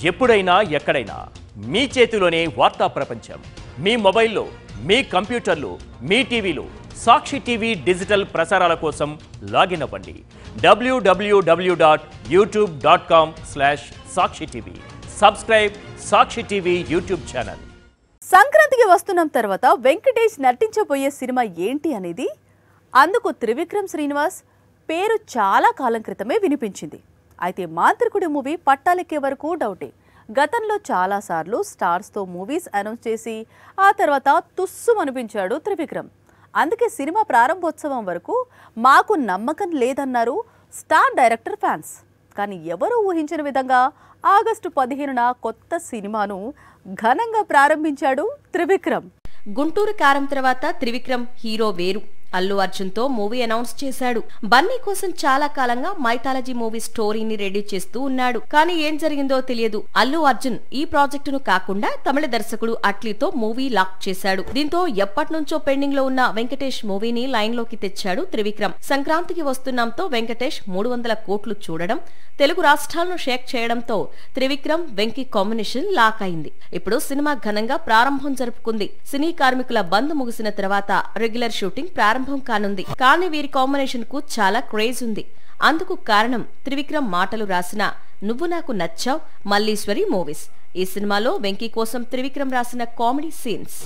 ఎప్పుడైనా ఎక్కడైనా మీ చేతిలోనే వార్తా ప్రపంచం. మీ మొబైల్లో, మీ కంప్యూటర్లో, మీ టీవీలో సాక్షి టీవీ డిజిటల్ ప్రసారాల కోసం లాగిన్ అవ్వండి. www.youtube.com/sakshi-tv. సబ్స్క్రైబ్ సాక్షి టీవీ యూట్యూబ్ ఛానల్. సంక్రాంతికి వస్తున్న తర్వాత వెంకటేష్ నటించబోయే సినిమా ఏంటి అనేది అందుకు త్రివిక్రమ్ శ్రీనివాస్ పేరు చాలా కాలం క్రితమే వినిపించింది. అయితే మాంత్రికుడి మూవీ పట్టాలెక్కే వరకు డౌటే. గతంలో చాలాసార్లు స్టార్స్తో మూవీస్ అనౌన్స్ చేసి ఆ తర్వాత తుస్సు అనిపించాడు త్రివిక్రమ్. అందుకే సినిమా ప్రారంభోత్సవం వరకు మాకు నమ్మకం లేదన్నారు స్టార్ డైరెక్టర్ ఫ్యాన్స్. కానీ ఎవరూ ఊహించిన విధంగా ఆగస్టు 15న కొత్త సినిమాను ఘనంగా ప్రారంభించాడు త్రివిక్రమ్. గుంటూరు కారం తర్వాత త్రివిక్రమ్ హీరో వేరు అల్లు అర్జున్ తో మూవీ అనౌన్స్ చేశాడు. బన్నీ కోసం చాలా కాలంగా మైథాలజీ మూవీ స్టోరీని రెడీ చేస్తూ ఉన్నాడు. కానీ ఏం జరిగిందో తెలియదు. అల్లు అర్జున్ ఈ ప్రాజెక్టును కాకుండా తమిళ దర్శకుడు అట్లీతో మూవీ లాక్ చేశాడు. దీంతో ఎప్పటినుంచో పెండింగ్ లో ఉన్న వెంకటేష్ మూవీని లైన్ లోకి తెచ్చాడు త్రివిక్రమ్. సంక్రాంతికి వస్తున్నాంతో వెంకటేష్ 300 కోట్లు చూడడం, తెలుగు రాష్ట్రాలను షేక్ చేయడంతో త్రివిక్రమ్ వెంకీ కాంబినేషన్ లాక్ అయింది. ఇప్పుడు సినిమా ఘనంగా ప్రారంభం జరుపుకుంది. సినీ కార్మికుల బంద్ ముగిసిన తర్వాత రెగ్యులర్ షూటింగ్ ప్రారంభం కానుంది. కానీ వీరి కాంబినేషన్ కు చాలా క్రేజ్ ఉంది. అందుకు కారణం త్రివిక్రమ్ మాటలు రాసిన నువ్వు నాకు నచ్చావ్, మల్లీశ్వరి మూవీస్. ఈ సినిమాలో వెంకీ కోసం త్రివిక్రమ్ రాసిన కామెడీ సీన్స్.